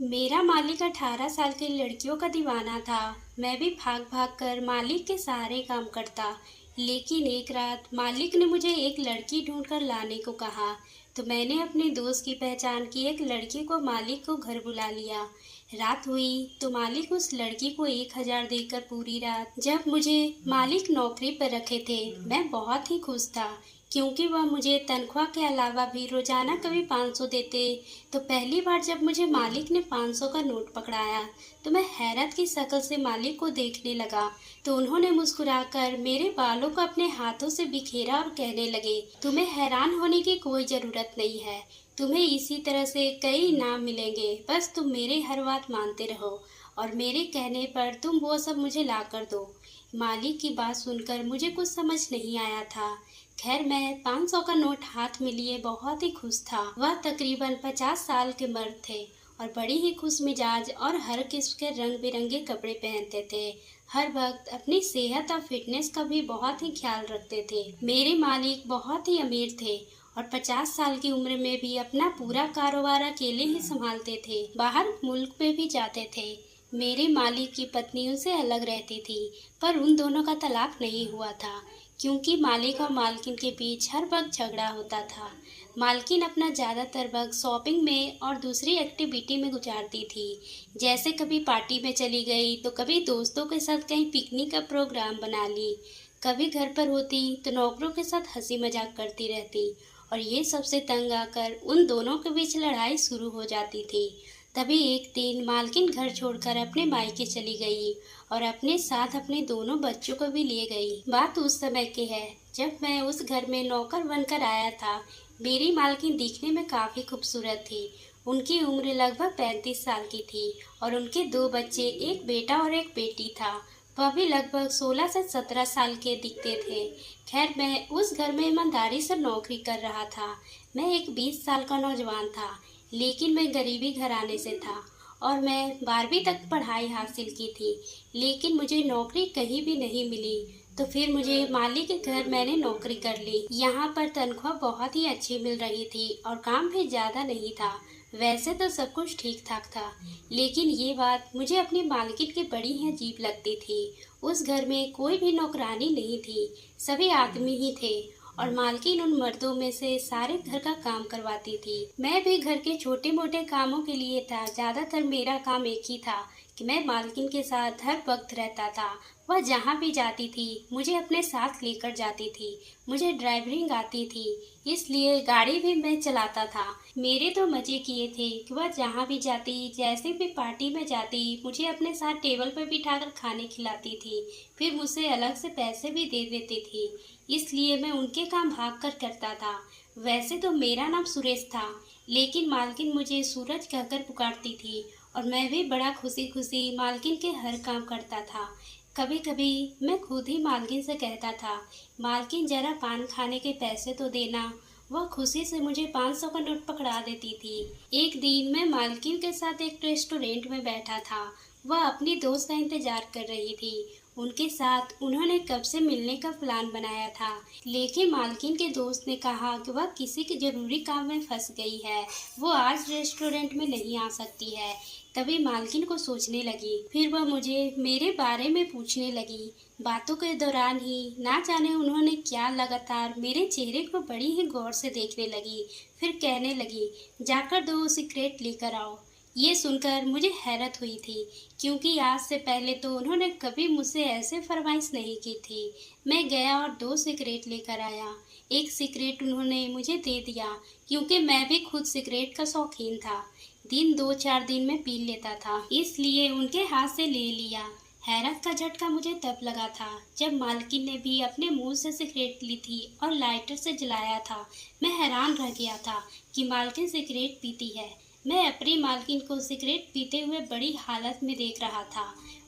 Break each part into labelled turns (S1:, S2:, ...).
S1: मेरा मालिक 18 साल की लड़कियों का दीवाना था। मैं भी भाग भाग कर मालिक के सहारे काम करता। लेकिन एक रात मालिक ने मुझे एक लड़की ढूंढ कर लाने को कहा। तो मैंने अपने दोस्त की पहचान की एक लड़की को मालिक को घर बुला लिया। रात हुई तो मालिक उस लड़की को 1,000 देकर पूरी रात जब मुझे मालिक नौकरी पर रखे थे, मैं बहुत ही खुश था, क्योंकि वह मुझे तनख्वाह के अलावा भी रोजाना कभी 500 देते। तो पहली बार जब मुझे मालिक ने 500 का नोट पकड़ाया तो मैं हैरत की शक्ल से मालिक को देखने लगा। तो उन्होंने मुस्कुराकर मेरे बालों को अपने हाथों से बिखेरा और कहने लगे, तुम्हें हैरान होने की कोई जरूरत नहीं है, तुम्हें इसी तरह से कई इनाम मिलेंगे, बस तुम मेरे हर बात मानते रहो और मेरे कहने पर तुम वो सब मुझे ला कर दो। मालिक की बात सुनकर मुझे कुछ समझ नहीं आया था। खैर, मैं 500 का नोट हाथ में लिए बहुत ही खुश था। वह तकरीबन 50 साल के मर्द थे और बड़ी ही खुश मिजाज और हर किस्म के रंग बिरंगे कपड़े पहनते थे। हर वक्त अपनी सेहत और फिटनेस का भी बहुत ही ख्याल रखते थे। मेरे मालिक बहुत ही अमीर थे और 50 साल की उम्र में भी अपना पूरा कारोबार अकेले ही संभालते थे। बाहर मुल्क में भी जाते थे। मेरे मालिक की पत्नी उनसे अलग रहती थी, पर उन दोनों का तलाक नहीं हुआ था, क्योंकि मालिक और मालकिन के बीच हर वक्त झगड़ा होता था। मालकिन अपना ज़्यादातर वक्त शॉपिंग में और दूसरी एक्टिविटी में गुजारती थी। जैसे कभी पार्टी में चली गई तो कभी दोस्तों के साथ कहीं पिकनिक का प्रोग्राम बना ली। कभी घर पर होती तो नौकरों के साथ हंसी मजाक करती रहती और ये सबसे तंग आकर उन दोनों के बीच लड़ाई शुरू हो जाती थी। तभी एक दिन मालकिन घर छोड़कर अपने मायके चली गई और अपने साथ अपने दोनों बच्चों को भी ले गई। बात उस समय की है जब मैं उस घर में नौकर बनकर आया था। मेरी मालकिन दिखने में काफी खूबसूरत थी। उनकी उम्र लगभग 35 साल की थी और उनके दो बच्चे, एक बेटा और एक बेटी था। वह भी लगभग 16 से 17 साल के दिखते थे। खैर, मैं उस घर में ईमानदारी से नौकरी कर रहा था। मैं एक 20 साल का नौजवान था, लेकिन मैं गरीबी घराने से था और मैं 12वीं तक पढ़ाई हासिल की थी। लेकिन मुझे नौकरी कहीं भी नहीं मिली। तो फिर मुझे मालिक के घर मैंने नौकरी कर ली। यहाँ पर तनख्वाह बहुत ही अच्छी मिल रही थी और काम भी ज़्यादा नहीं था। वैसे तो सब कुछ ठीक ठाक था, लेकिन ये बात मुझे अपनी मालकिन की बड़ी ही अजीब लगती थी। उस घर में कोई भी नौकरानी नहीं थी, सभी आदमी ही थे और मालकिन उन मर्दों में से सारे घर का काम करवाती थी। मैं भी घर के छोटे मोटे कामों के लिए था। ज्यादातर मेरा काम एक ही था कि मैं मालकिन के साथ हर वक्त रहता था। वह जहाँ भी जाती थी मुझे अपने साथ लेकर जाती थी। मुझे ड्राइविंग आती थी, इसलिए गाड़ी भी मैं चलाता था। मेरे तो मजे किए थे कि वह जहाँ भी जाती, जैसे भी पार्टी में जाती, मुझे अपने साथ टेबल पर बिठाकर खाने खिलाती थी। फिर मुझसे अलग से पैसे भी दे देती थी, इसलिए मैं उनके काम भाग कर करता था। वैसे तो मेरा नाम सुरेश था, लेकिन मालकिन मुझे सूरज कहकर पुकारती थी और मैं भी बड़ा खुशी खुशी मालकिन के हर काम करता था। कभी कभी मैं खुद ही मालकिन से कहता था, मालकिन जरा पान खाने के पैसे तो देना। वह खुशी से मुझे 500 का नोट पकड़ा देती थी। एक दिन मैं मालकिन के साथ एक रेस्टोरेंट में बैठा था। वह अपनी दोस्त का इंतजार कर रही थी। उनके साथ उन्होंने कब से मिलने का प्लान बनाया था, लेकिन मालकिन के दोस्त ने कहा कि वह किसी के जरूरी काम में फंस गई है, वो आज रेस्टोरेंट में नहीं आ सकती है। तभी मालकिन को सोचने लगी। फिर वह मुझे मेरे बारे में पूछने लगी। बातों के दौरान ही ना जाने उन्होंने क्या लगातार मेरे चेहरे को बड़ी ही गौर से देखने लगी। फिर कहने लगी, जाकर 2 सिगरेट लेकर आओ। ये सुनकर मुझे हैरत हुई थी, क्योंकि आज से पहले तो उन्होंने कभी मुझसे ऐसे फरमाइश नहीं की थी। मैं गया और 2 सिगरेट लेकर आया। एक सिगरेट उन्होंने मुझे दे दिया, क्योंकि मैं भी खुद सिगरेट का शौकीन था। दिन 2-4 दिन में पी लेता था, इसलिए उनके हाथ से ले लिया। हैरत का झटका मुझे तब लगा था जब मालकिन ने भी अपने मुंह से सिगरेट ली थी और लाइटर से जलाया था। मैं हैरान रह गया था कि मालकिन सिगरेट पीती है। मैं अपनी मालकिन को सिगरेट पीते हुए बड़ी हालत में देख रहा था।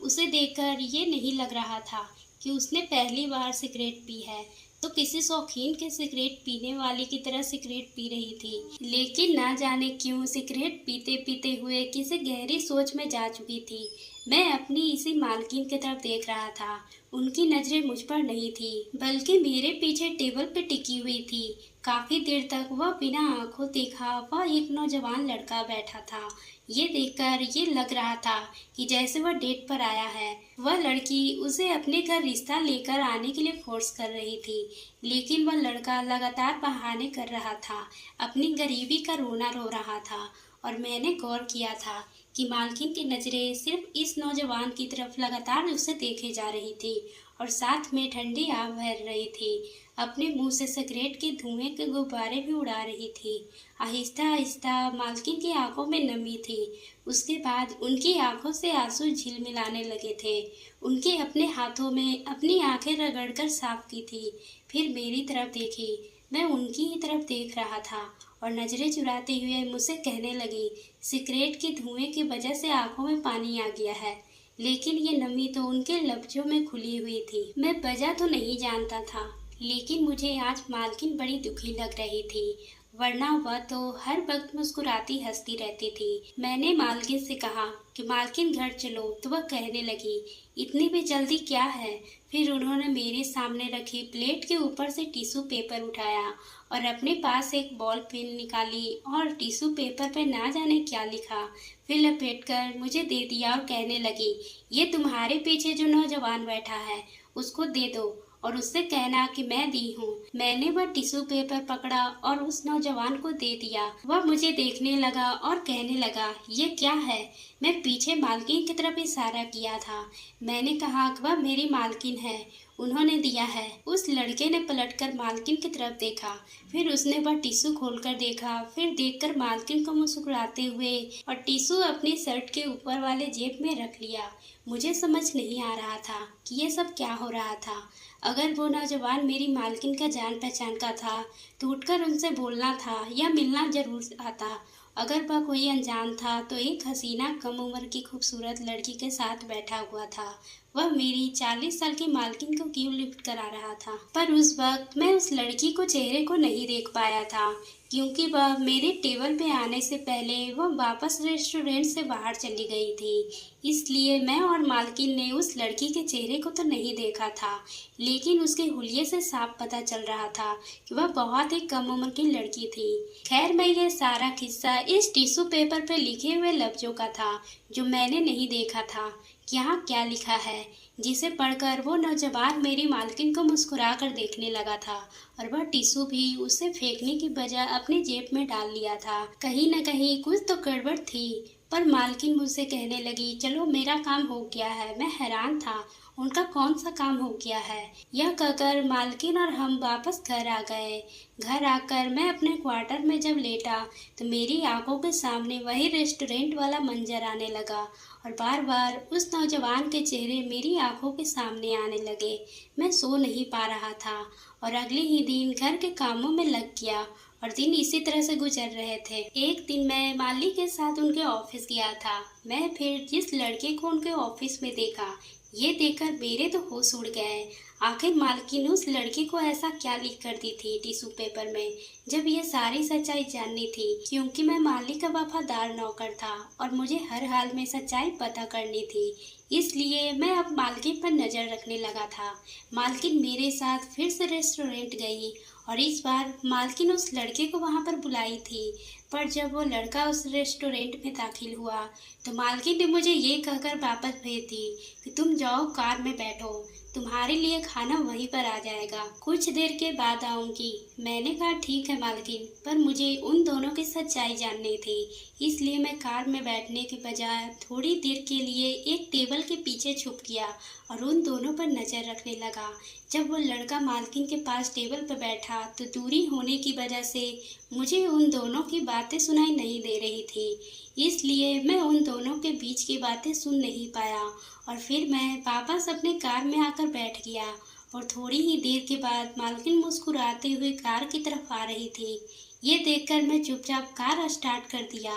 S1: उसे देखकर ये नहीं लग रहा था कि उसने पहली बार सिगरेट पी है, तो किसी शौकीन के सिगरेट पीने वाले की तरह सिगरेट पी रही थी। लेकिन ना जाने क्यों सिगरेट पीते पीते हुए किसी गहरी सोच में जा चुकी थी। मैं अपनी इसी मालकिन की तरफ देख रहा था। उनकी नजरें मुझ पर नहीं थी, बल्कि मेरे पीछे टेबल पर टिकी हुई थी। काफी देर तक वह बिना आंखों देखा वह एक नौजवान लड़का बैठा था। ये देखकर ये लग रहा था कि जैसे वह डेट पर आया है। वह लड़की उसे अपने घर रिश्ता लेकर आने के लिए फोर्स कर रही थी, लेकिन वह लड़का लगातार बहाने कर रहा था, अपनी गरीबी का रोना रो रहा था। और मैंने गौर किया था कि मालकिन की नजरें सिर्फ इस नौजवान की तरफ लगातार उसे देखे जा रही थी और साथ में ठंडी आग बह रही थी। अपने मुंह से सिगरेट के धुएं के गुब्बारे भी उड़ा रही थी। आहिस्ता आहिस्ता मालकिन की आंखों में नमी थी। उसके बाद उनकी आंखों से आंसू झिलमिलाने लगे थे। उनके अपने हाथों में अपनी आंखें रगड़कर साफ की थी। फिर मेरी तरफ देखी। मैं उनकी ही तरफ देख रहा था और नजरें चुराते हुए मुझसे कहने लगी, सिगरेट के धुएं की वजह से आंखों में पानी आ गया है, लेकिन ये नमी तो उनके लफ्जों में खुली हुई थी। मैं वजह तो नहीं जानता था, लेकिन मुझे आज मालकिन बड़ी दुखी लग रही थी, वरना वह तो हर वक्त मुस्कुराती हंसती रहती थी। मैंने मालकिन से कहा कि मालकिन घर चलो, तो वह कहने लगी, इतनी भी जल्दी क्या है। फिर उन्होंने मेरे सामने रखी प्लेट के ऊपर से टिश्यू पेपर उठाया और अपने पास एक बॉल पेन निकाली और टिश्यू पेपर पर ना जाने क्या लिखा, फिर लपेटकर मुझे दे दिया और कहने लगी, ये तुम्हारे पीछे जो नौजवान बैठा है उसको दे दो और उससे कहना कि मैं दी हूँ। मैंने वह टिश्यू पेपर पकड़ा और उस नौजवान को दे दिया। वह मुझे देखने लगा और कहने लगा, ये क्या है। मैं पीछे मालकिन की तरफ इशारा किया था। मैंने कहा कि वह मेरी मालकिन है, उन्होंने दिया है। उस लड़के ने पलटकर मालकिन की तरफ देखा, फिर उसने वह टिश्यू खोलकर देखा, फिर देखकर मालकिन को मुस्कुराते हुए और टिश्यू अपनी शर्ट के ऊपर वाले जेब में रख लिया। मुझे समझ नहीं आ रहा था कि ये सब क्या हो रहा था। अगर वो नौजवान मेरी मालकिन का जान पहचान का था तो उठकर उनसे बोलना था या मिलना जरूर आता। अगर वह कोई अनजान था तो एक हसीना कम उम्र की खूबसूरत लड़की के साथ बैठा हुआ था। वह मेरी 40 साल की मालकिन को क्यों लिफ्ट करा रहा था। पर उस वक्त मैं उस लड़की को चेहरे को नहीं देख पाया था, क्योंकि वह मेरे टेबल पे आने से पहले वह वापस रेस्टोरेंट से बाहर चली गई थी। इसलिए मैं और मालकिन ने उस लड़की के चेहरे को तो नहीं देखा था, लेकिन उसके हुलिये से साफ पता चल रहा था कि वह बहुत ही कम उम्र की लड़की थी। खैर, मैं ये सारा किस्सा इस टिश्यू पेपर पे लिखे हुए लफ्जों का था, जो मैंने नहीं देखा था यहाँ क्या लिखा है, जिसे पढ़कर वो नौजवान मेरी मालकिन को मुस्कुरा कर देखने लगा था और वह टिश्यू भी उसे फेंकने की बजाय अपनी जेब में डाल लिया था। कहीं न कहीं कुछ तो गड़बड़ थी। पर मालकिन मुझसे कहने लगी, चलो मेरा काम हो गया है। मैं हैरान था, उनका कौन सा काम हो गया है। यह कहकर मालकिन और हम वापस घर आ गए। घर आकर मैं अपने क्वार्टर में जब लेटा तो मेरी आंखों के सामने वही रेस्टोरेंट वाला मंजर आने लगा और बार बार उस नौजवान के चेहरे मेरी आंखों के सामने आने लगे। मैं सो नहीं पा रहा था और अगले ही दिन घर के कामों में लग गया और दिन इसी तरह से गुजर रहे थे। एक दिन मैं माली के साथ उनके ऑफिस गया था। मैं फिर जिस लड़के को उनके ऑफिस में देखा, ये देखकर मेरे तो होश उड़ गए। आखिर मालकिन उस लड़के को ऐसा क्या लिख कर दी थी टिश्यू पेपर में, जब ये सारी सच्चाई जाननी थी। क्योंकि मैं मालिक का वफादार नौकर था और मुझे हर हाल में सच्चाई पता करनी थी, इसलिए मैं अब मालकिन पर नजर रखने लगा था। मालकिन मेरे साथ फिर से रेस्टोरेंट गई और इस बार मालकिन उस लड़के को वहां पर बुलाई थी। पर जब वो लड़का उस रेस्टोरेंट में दाखिल हुआ तो मालकिन ने मुझे ये कहकर वापस भेज दी कि तुम जाओ, कार में बैठो, तुम्हारे लिए खाना वहीं पर आ जाएगा, कुछ देर के बाद आऊंगी। मैंने कहा ठीक है मालकिन, पर मुझे उन दोनों की सच्चाई जाननी थी, इसलिए मैं कार में बैठने के बजाय थोड़ी देर के लिए एक टेबल के पीछे छुप गया और उन दोनों पर नजर रखने लगा। जब वो लड़का मालकिन के पास टेबल पर बैठा तो दूरी होने की वजह से मुझे उन दोनों की बातें सुनाई नहीं दे रही थी, इसलिए मैं उन दोनों के बीच की बातें सुन नहीं पाया और फिर मैं वापस अपने कार में आकर बैठ गया और थोड़ी ही देर के बाद मालकिन मुस्कुराते हुए कार की तरफ आ रही थी। ये देखकर मैं चुपचाप कार स्टार्ट कर दिया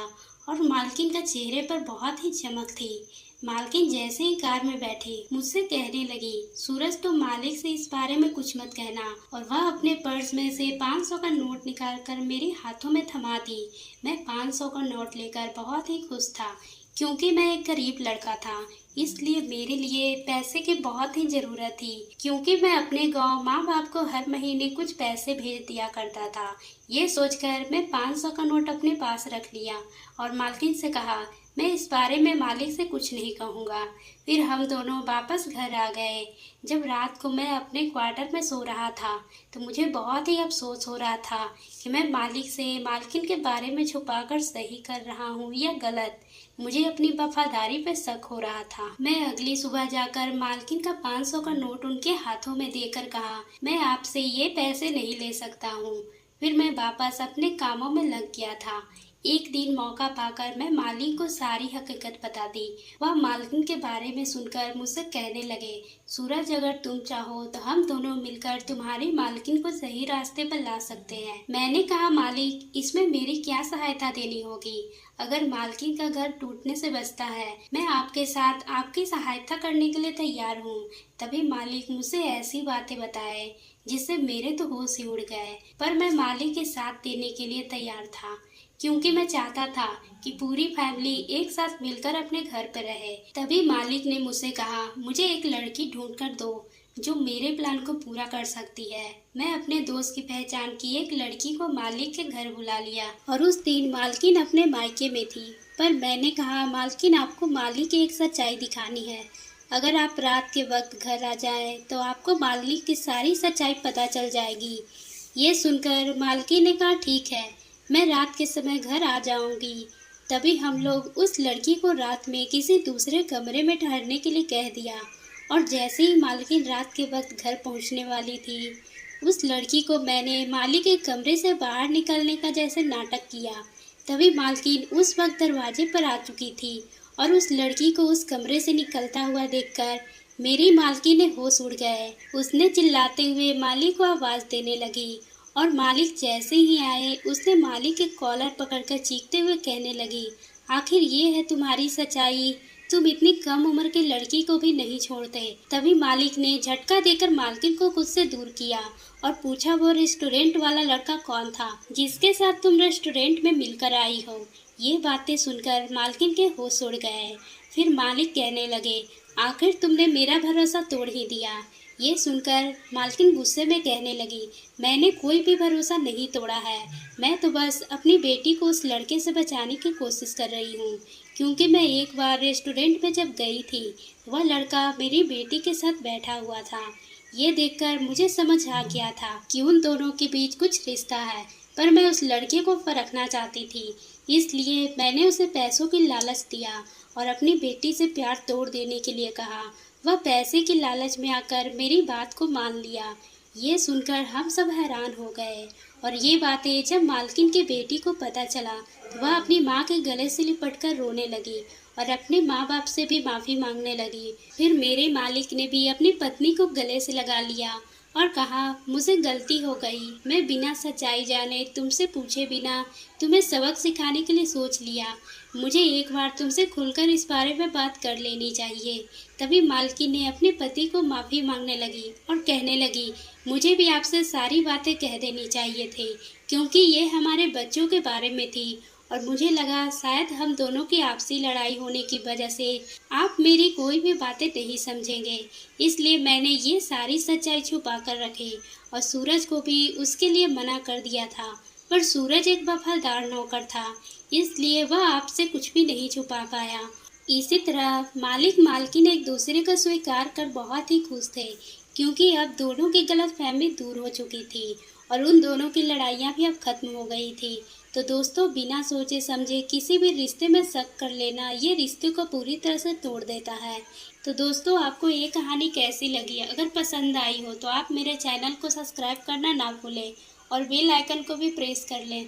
S1: और मालकिन का चेहरे पर बहुत ही चमक थी। मालकिन जैसे ही कार में बैठी मुझसे कहने लगी, सूरज, तो मालिक से इस बारे में कुछ मत कहना। और वह अपने पर्स में से 500 का नोट निकालकर मेरे हाथों में थमा दी। मैं 500 का नोट लेकर बहुत ही खुश था, क्योंकि मैं एक गरीब लड़का था, इसलिए मेरे लिए पैसे की बहुत ही ज़रूरत थी, क्योंकि मैं अपने गांव माँ बाप को हर महीने कुछ पैसे भेज दिया करता था। ये सोचकर मैं 500 का नोट अपने पास रख लिया और मालकिन से कहा, मैं इस बारे में मालिक से कुछ नहीं कहूँगा। फिर हम दोनों वापस घर आ गए। जब रात को मैं अपने क्वार्टर में सो रहा था तो मुझे बहुत ही अफसोस हो रहा था कि मैं मालिक से मालकिन के बारे में छुपाकर सही कर रहा हूँ या गलत। मुझे अपनी वफादारी पे शक हो रहा था। मैं अगली सुबह जाकर मालकिन का 500 का नोट उनके हाथों में देकर कहा, मैं आपसे ये पैसे नहीं ले सकता हूँ। फिर मैं वापस अपने कामों में लग गया था। एक दिन मौका पाकर मैं मालिक को सारी हकीकत बता दी। वह मालकिन के बारे में सुनकर मुझसे कहने लगे, सूरज, अगर तुम चाहो तो हम दोनों मिलकर तुम्हारी मालकिन को सही रास्ते पर ला सकते हैं। मैंने कहा, मालिक, इसमें मेरी क्या सहायता देनी होगी? अगर मालकिन का घर टूटने से बचता है, मैं आपके साथ आपकी सहायता करने के लिए तैयार हूँ। तभी मालिक मुझसे ऐसी बातें बताए जिससे मेरे तो होश ही उड़ गए। पर मैं मालिक के साथ देने के लिए तैयार था, क्योंकि मैं चाहता था कि पूरी फैमिली एक साथ मिलकर अपने घर पर रहे। तभी मालिक ने मुझसे कहा, मुझे एक लड़की ढूंढ कर दो जो मेरे प्लान को पूरा कर सकती है। मैं अपने दोस्त की पहचान की एक लड़की को मालिक के घर बुला लिया और उस दिन मालकिन अपने मायके में थी। पर मैंने कहा, मालकिन, आपको मालिक की एक सच्चाई दिखानी है। अगर आप रात के वक्त घर आ जाएं तो आपको मालिक की सारी सच्चाई पता चल जाएगी। ये सुनकर मालकिन ने कहा, ठीक है, मैं रात के समय घर आ जाऊंगी। तभी हम लोग उस लड़की को रात में किसी दूसरे कमरे में ठहरने के लिए कह दिया और जैसे ही मालकिन रात के वक्त घर पहुंचने वाली थी, उस लड़की को मैंने मालिक के कमरे से बाहर निकलने का जैसे नाटक किया। तभी मालकिन उस वक्त दरवाजे पर आ चुकी थी और उस लड़की को उस कमरे से निकलता हुआ देखकर मेरी मालकिन ने होश उड़ गए। उसने चिल्लाते हुए मालिक को आवाज़ देने लगी और मालिक जैसे ही आए उसने मालिक के कॉलर पकड़कर चीखते हुए कहने लगी, आखिर ये है तुम्हारी सच्चाई? तुम इतनी कम उम्र की लड़की को भी नहीं छोड़ते। तभी मालिक ने झटका देकर मालकिन को खुद से दूर किया और पूछा, वो रेस्टोरेंट वाला लड़का कौन था जिसके साथ तुम रेस्टोरेंट में मिलकर आई हो? ये बातें सुनकर मालकिन के होश उड़ गए। फिर मालिक कहने लगे, आखिर तुमने मेरा भरोसा तोड़ ही दिया। ये सुनकर मालकिन गुस्से में कहने लगी, मैंने कोई भी भरोसा नहीं तोड़ा है। मैं तो बस अपनी बेटी को उस लड़के से बचाने की कोशिश कर रही हूँ, क्योंकि मैं एक बार रेस्टोरेंट में जब गई थी, वह लड़का मेरी बेटी के साथ बैठा हुआ था। ये देखकर मुझे समझ आ गया था कि उन दोनों के बीच कुछ रिश्ता है, पर मैं उस लड़के को परखना चाहती थी। इसलिए मैंने उसे पैसों की लालच दिया और अपनी बेटी से प्यार तोड़ देने के लिए कहा। वह पैसे की लालच में आकर मेरी बात को मान लिया। ये सुनकर हम सब हैरान हो गए और ये बातें जब मालकिन की बेटी को पता चला तो वह अपनी माँ के गले से लिपटकर रोने लगी और अपने माँ बाप से भी माफ़ी मांगने लगी। फिर मेरे मालिक ने भी अपनी पत्नी को गले से लगा लिया और कहा, मुझे गलती हो गई, मैं बिना सच्चाई जाने, तुमसे पूछे बिना तुम्हें सबक सिखाने के लिए सोच लिया। मुझे एक बार तुमसे खुलकर इस बारे में बात कर लेनी चाहिए। तभी मालकिन ने अपने पति को माफ़ी मांगने लगी और कहने लगी, मुझे भी आपसे सारी बातें कह देनी चाहिए थी, क्योंकि ये हमारे बच्चों के बारे में थी और मुझे लगा शायद हम दोनों की आपसी लड़ाई होने की वजह से आप मेरी कोई भी बातें नहीं समझेंगे। इसलिए मैंने ये सारी सच्चाई छुपा कर रखी और सूरज को भी उसके लिए मना कर दिया था। पर सूरज एक वफादार नौकर था, इसलिए वह आपसे कुछ भी नहीं छुपा पाया। इसी तरह मालिक मालकिन एक दूसरे का स्वीकार कर बहुत ही खुश थे, क्योंकि अब दोनों की गलतफहमी दूर हो चुकी थी और उन दोनों की लड़ाइयाँ भी अब खत्म हो गई थी। तो दोस्तों, बिना सोचे समझे किसी भी रिश्ते में शक कर लेना ये रिश्ते को पूरी तरह से तोड़ देता है। तो दोस्तों, आपको ये कहानी कैसी लगी? अगर पसंद आई हो तो आप मेरे चैनल को सब्सक्राइब करना ना भूलें और बेल आइकन को भी प्रेस कर लें।